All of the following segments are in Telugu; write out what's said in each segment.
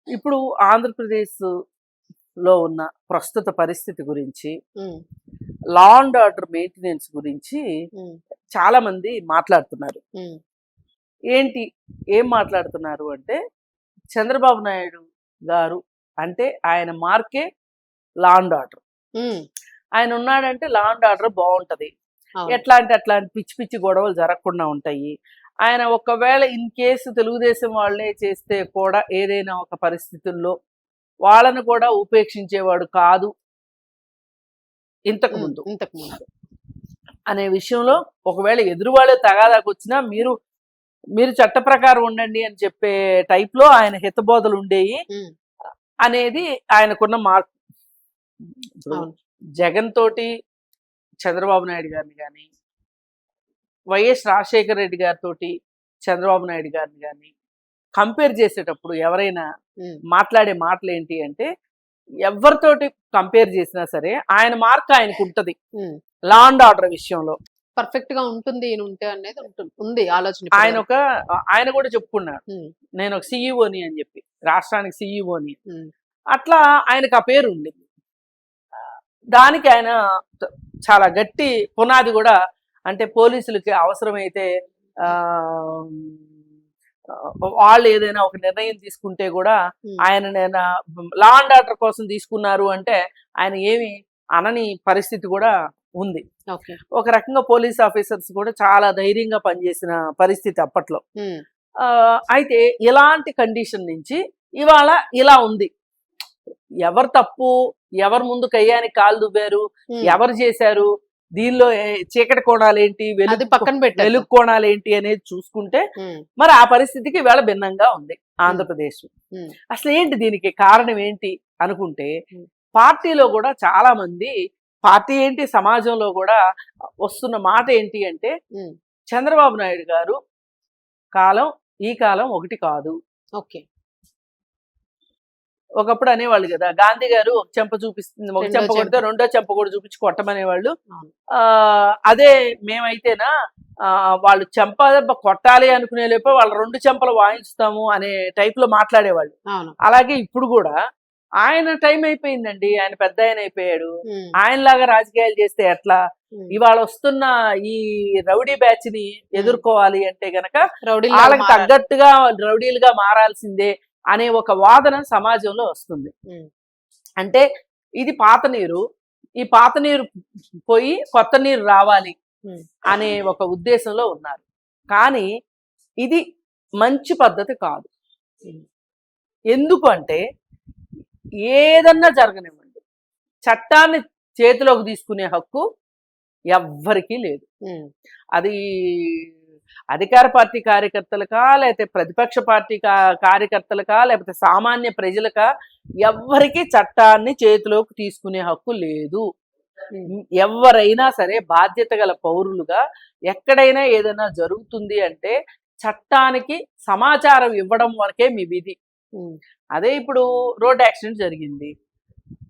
ఇప్పుడు ఆంధ్రప్రదేశ్‌లో ఉన్న ప్రస్తుత పరిస్థితి గురించి, హ్మ్. లా అండ్ ఆర్డర్ మెయింటెనెన్స్ గురించి హ్మ్. చాలా మంది మాట్లాడుతున్నారు. హ్మ్. ఏంటి? ఏం మాట్లాడుతున్నారు అంటే, చంద్రబాబు నాయుడు గారు అంటే ఆయన మార్కే లా అండ్ ఆర్డర్. హ్మ్. ఆయన ఉన్నాడంటే లా అండ్ ఆర్డర్ బావుంటది. అవును. అట్లాంటి పిచ్చి పిచ్చి గొడవలు జరగకుండా ఉంటాయి. ఆయన ఒకవేళ ఇన్ కేస్ తెలుగుదేశం వాళ్ళే చేస్తే కూడా ఏదైనా ఒక పరిస్థితుల్లో వాళ్ళని కూడా ఉపేక్షించేవాడు కాదు ఇంతకు హ్మ్. ముందు ఇంతకు ముందు. అనే విషయంలో ఒకవేళ ఎదురు వాళ్ళే తగాదాకొచ్చినా మీరు చట్ట ప్రకారం ఉండండి అని చెప్పే టైప్‌లో ఆయన హితబోధలు ఉండేయి హ్మ్. అనేది ఆయనకున్న మార్పు. ఇప్పుడు అవును. జగన్ తోటి చంద్రబాబు నాయుడు గారిని గాని, వైఎస్ రాజశేఖర రెడ్డి గారితోటి చంద్రబాబు నాయుడు గారిని గాని కంపేర్ చేసేటప్పుడు ఎవరైనా హ్మ్. మాట్లాడే మాటలేంటి అంటే, ఎవరితోటి కంపేర్ చేసినా సరే ఆయన మార్క్ ఆయనకుంటది. హ్మ్. లా అండ్ ఆర్డర్ విషయంలో. పర్ఫెక్ట్‌గా ఉంటుంది ఈయనుంటే అనేది ఉంది ఆలోచన ఇప్పటి ఆయన వరకు. ఒక ఆయన కూడా చెప్పుకున్నాడు. హ్మ్. నేనొక సీఈఓని అని చెప్పి. రాష్ట్రానికి సీఈఓని. హ్మ్. అట్లా ఆయనకు ఆ పేరు ఉండింది. దానికి ఆయన త చాలా గట్టి పునాది గూడా అంటే పోలీసులకి అవసరమైతే ఆహ్, వాళ్ళు ఏదైనా ఒక నిర్ణయం తీసుకుంటే గూడా హ్మ్. ఆయన నేనా లా అండ్ ఆర్డర్ కోసం తీసుకున్నారు అంటే ఆయన ఏమి అనని పరిస్థితి గూడా ఉంది. ఓకే. ఒక రకంగా పోలీస్ ఆఫీసర్స్ కూడా చాలా ధైర్యంగా పనిచేసిన పరిస్థితి అప్పట్లో. హ్మ్. అయితే ఇలాంటి కండిషన్ నుంచి ఇవాళ ఇలా ఉంది. ఎవరు తప్పు, ఎవరు ముందు కయ్యానికి కాలు దువ్వారు, హ్మ్. ఎవరు చేశారు, దీనిలో చీకటి కోణాలేంటి, అది పక్కన పెట్టేద్దాం. వెలుగు కోణాలేంటి అనేది చూసుకుంటే హ్మ్. మరి ఆ పరిస్థితికి ఇవాళ భిన్నంగా ఉంది ఆంధ్రప్రదేశ్. హ్మ్. అసలు ఏంటి దీనికి కారణం ఏంటి అనుకుంటే హ్మ్. పార్టీలో కూడా చాలా మంది పార్టీ ఏంటి సమాజంలో కూడా వస్తున్న మాట ఏంటి అంటే హ్మ్. చంద్రబాబు నాయుడు గారు కాలం ఈ కాలం ఒకటి కాదు. ఓకే. ఒకప్పుడు అనేవాళ్ళు కదా గాంధీ గారు ఒక చెంప చూపిస్తుంది ఒక రెండో చెంప కొడితే చెంప. రెండో చెంప కూడా చూపించి కొట్టమనేవాళ్ళు. అవును. అదే మేమైతేనా వాళ్ళు చెంప దెబ్బ కొట్టాలి అనుకునే లోపే వాళ్ళు రెండు చెంపలు వాయించుతాము అనే టైప్ లో మాట్లాడేవాళ్ళు. అవును. అలాగే ఇప్పుడు కూడా ఆయన టైం అయిపోయిందండి. ఆయన పెద్ద ఆయన అయిపోయాడు. హ్మ్. ఆయనలాగా రాజకీయాలు చేస్తే ఎట్లా? హ్మ్. ఇవాళ వస్తున్న ఈ రౌడీ బ్యాచ్ ని హ్మ్. ఎదుర్కోవాలి అంటే గనక రౌడీల్లాగా వాళ్ళకి మారాలి. తగ్గట్టుగా రౌడీలుగా మారాల్సిందే అనే ఒక వాదన సమాజంలో వస్తుంది. హ్మ్. అంటే ఇది పాత నీరు. ఈ పాత నీరు పోయి కొత్త నీరు రావాలి హ్మ్. అనే ఒక ఉద్దేశంలో ఉన్నారు. కానీ ఇది మంచి పద్ధతి కాదు. హ్మ్. ఎందుకు అంటే ఏదన్నా జరగనివ్వండి. చట్టాన్ని చేతిలోకి తీసుకునే హక్కు ఎవ్వరికీ లేదు. హ్మ్. అది అధికార పార్టీ కార్యకర్తలకా, లేకపోతే ప్రతిపక్ష పార్టీ కార్యకర్తలకా, లేకపోతే సామాన్య ప్రజలకా ఎవ్వరికీ చట్టాన్ని చేతిలోకి తీసుకునే హక్కు లేదు. హ్మ్. ఎవరైనా సరే బాధ్యత గల పౌరులుగా ఎక్కడైనా ఏదైనా జరుగుతుంది అంటే చట్టానికి సమాచారం ఇవ్వడం వరకే మీ విధి. హ్మ్. అదే ఇప్పుడు రోడ్ యాక్సిడెంట్ జరిగింది.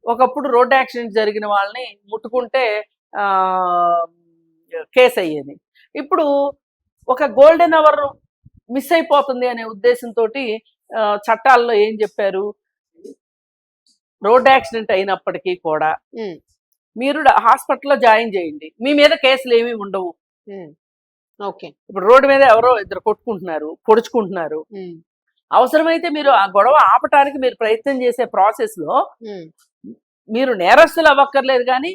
ఒకప్పుడు రోడ్ యాక్సిడెంట్ జరిగిన వాళ్ళని ముట్టుకుంటే ఆహ్, కేస్ అయ్యేది. ఇప్పుడు ఒక గోల్డెన్ అవర్ మిస్ అయిపోతుంది అనే ఉద్దేశంతోటి చట్టాల్లో ఏం చెప్పారు? రోడ్ యాక్సిడెంట్ అయినప్పటికీ కూడా హ్మ్. మీరు హాస్పిటల్‌లో జాయిన్ చేయండి. మీ మీద కేసులేమి ఉండవు. హ్మ్. ఓకే. ఇప్పుడు రోడ్డు మీద ఎవరో ఇద్దరు కొట్టుకుంటున్నారు, పొడుచుకుంటున్నారు. హ్మ్. అవసరమైతే మీరు ఆ గొడవ ఆపటానికి మీరు ప్రయత్నం చేసే ప్రాసెస్‌లో హ్మ్. మీరు నేరస్తులు అవ్వక్కర్లేదు గానీ,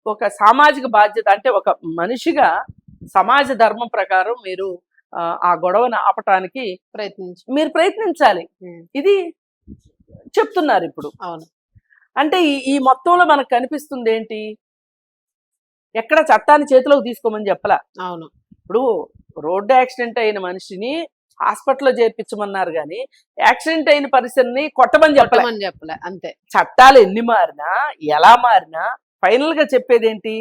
ఒక సామాజిక బాధ్యత అంటే ఒక మనిషిగా సమాజ ధర్మం ప్రకారం మీరు ఆ గొడవను ఆపటానికి ప్రయత్నించు. మీరు ప్రయత్నించాలి. హ్మ్. ఇది చెప్తున్నారిప్పుడు. అవును. అంటే ఈ ఈ మొత్తంలో మనకు కనిపిస్తుందేంటి? ఎక్కడ చట్టాన్ని చేతిలోకి తీసుకోమని చెప్పలా. అవును. ఇప్పుడు రోడ్డు యాక్సిడెంట్ అయిన మనిషిని హాస్పిటల్‌లో చేర్పించమన్నారు గానీ, యాక్సిడెంట్ అయిన పర్సన్‌ని కొట్టమని చెప్పలే. కొట్టమని చెప్పలే. అంతే. చట్టాలు ఎన్ని మారినా, ఎలా మారినా ఫైనల్‌గా చెప్పేదేంటి?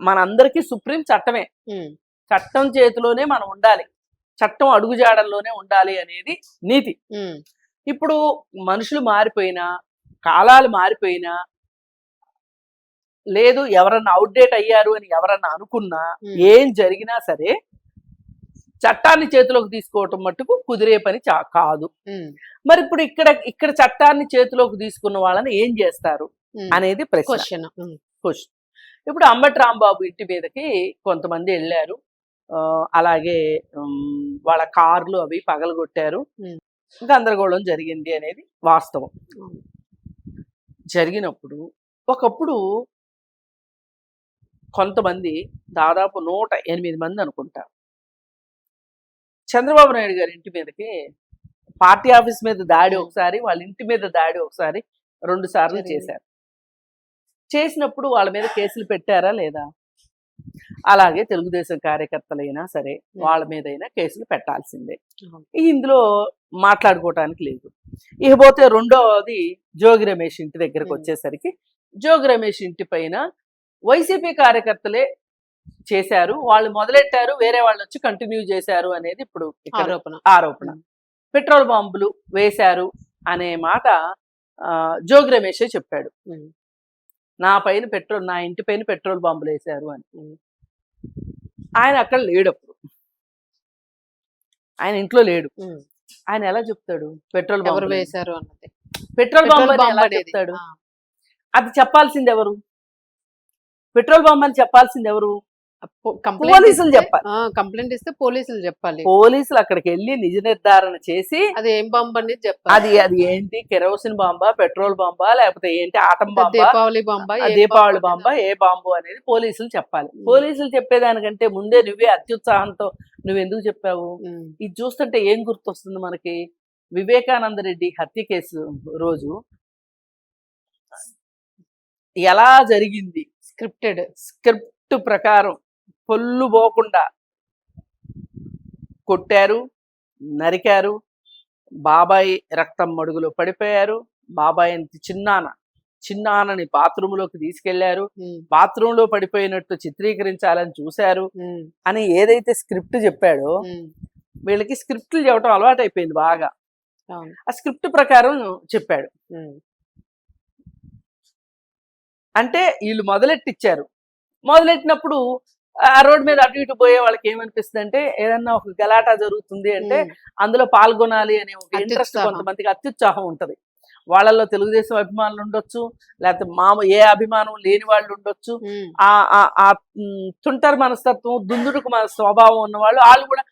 మనందరికీ సుప్రీం చట్టమే. హ్మ్. చట్టం చేతిలోనే మనం ఉండాలి. చట్టం అడుగుజాడల్లోనే ఉండాలి అనేది నీతి. హ్మ్. ఇప్పుడు మనుషులు మారిపోయినా, కాలాలు మారిపోయినా, లేదు ఎవరన్నా ఔట్‌డేట్ అయ్యారు అని ఎవరన్నా అనుకున్నా, హ్మ్. ఏం జరిగినా సరే చట్టాన్ని చేతిలోకి తీసుకోవటం మట్టుకు కుదిరే పని కాదు. ఉమ్, మరి ఇప్పుడు ఇక్కడ చట్టాన్ని చేతిలోకి తీసుకున్న వాళ్ళని ఏం చేస్తారు ఉమ్. అనేది ప్రశ్న. క్వశ్చన్. క్వశ్చన్. ఇప్పుడు అంబటి రాంబాబు ఇంటి మీదకి కొంతమంది వెళ్ళారు. అలాగే వాళ్ళ కార్లు అవి పగలగొట్టారు. ఉమ్. గందరగోళం జరిగింది అనేది వాస్తవం. అవును. జరిగినప్పుడు ఒకప్పుడు కొంతమంది దాదాపు 108 మంది అనుకుంటా చంద్రబాబు నాయుడు గారి ఇంటి మీదకి పార్టీ ఆఫీస్ మీద దాడి ఒకసారి, వాళ్ళ ఇంటి మీద దాడి ఒకసారి, 2 సార్లు జరిగింది. చేశారు. చేసినప్పుడు వాళ్ళ మీద కేసులు పెట్టారా లేదా? అలాగే తెలుగుదేశం కార్యకర్తలైనా సరే వాళ్ళ మీదైనా కేసులు పెట్టాల్సిందే. అవును. ఇందులో మాట్లాడుకోవటానికి లేదు. ఇకపోతే రెండవది జోగి రమేష్ ఇంటి దగ్గరకు వచ్చేసరికి జోగి రమేష్ ఇంటి పైన వైసీపీ కార్యకర్తలే చేశారు, వాళ్ళు మొదలెట్టారు, వేరే వాళ్ళు వచ్చి కంటిన్యూ చేశారు అనేది ఇప్పుడు ఇక్కడ ఆరోపణ. పెట్రోల్ బాంబులు వేశారు అనే మాట జోగి రమేషే చెప్పాడు. నా ఇంటి పైన పెట్రోల్ బాంబులు వేశారు అని. ఆయన అక్కడ లేడు, అప్పుడు ఆయన ఇంట్లో లేడు. ఆయన ఎలా చెప్తాడు పెట్రోల్ బాంబు వేశారు అన్నది? పెట్రోల్ బాంబు ఎలా చెప్తాడు? అది చెప్పాల్సింది ఎవరు? పెట్రోల్ బాంబు అని చెప్పాల్సింది ఎవరు? పోలీసులు చెప్పాలి. కంప్లైంట్ ఇస్తే పోలీసులు చెప్పాలి. పోలీసులు అక్కడికి వెళ్ళి నిజ నిర్ధారణ చేసి అది ఏం బాంబు అనేది చెప్పాలి. అది ఏంటి, కెరోసిన్ బాంబా, పెట్రోల్ బాంబా, లేకపోతే ఏంటి, ఆటం బాంబా, దీపావళి బాంబా, దీపావళి బాంబా, ఏ బాంబు అనేది పోలీసులు చెప్పాలి. పోలీసులు చెప్పేదానికంటే ముందే నువ్వే అత్యుత్సాహంతో నువ్వెందుకు చెప్పావు? ఇది చూస్తుంటే ఏం గుర్తొస్తుంది మనకి? వివేకానంద రెడ్డి హత్య కేసు రోజు ఎలా జరిగింది? స్క్రిప్ట్ ప్రకారం పొల్లు పోకుండా కొట్టారు, నరికారు, బాబాయ్ రక్తం మడుగులో పడిపోయారు, బాబాయ్ చిన్నానని బాత్రూంలోకి తీసుకెళ్లారు, బాత్రూంలో పడిపోయినట్టు చిత్రీకరించాలని చూశారు అని ఏదైతే స్క్రిప్ట్ చెప్పాడో, వీళ్ళకి స్క్రిప్ట్లు చెప్పడం అలవాటు అయిపోయింది బాగా. ఆ స్క్రిప్ట్ ప్రకారం చెప్పాడు. అంటే వీళ్ళు మొదలెట్టినప్పుడు ఆ రోడ్ మీద అటు ఇటు పోయే వాళ్ళకి ఏమనిపిస్తుంది అంటే, ఏదన్నా ఒక గలాటా జరుగుతుంది అంటే అందులో పాల్గొనాలి అనే ఒక ఇంట్రెస్ట్, కొంతమందికి అత్యుత్సాహం ఉంటది. వాళ్ళల్లో తెలుగుదేశం అభిమానులు ఉండొచ్చు, లేకపోతే ఏ అభిమానం లేని వాళ్ళు ఉండొచ్చు. ఆ తుంటరి మనస్తత్వం, దుందుడుకు మన స్వభావం ఉన్న వాళ్ళు కూడా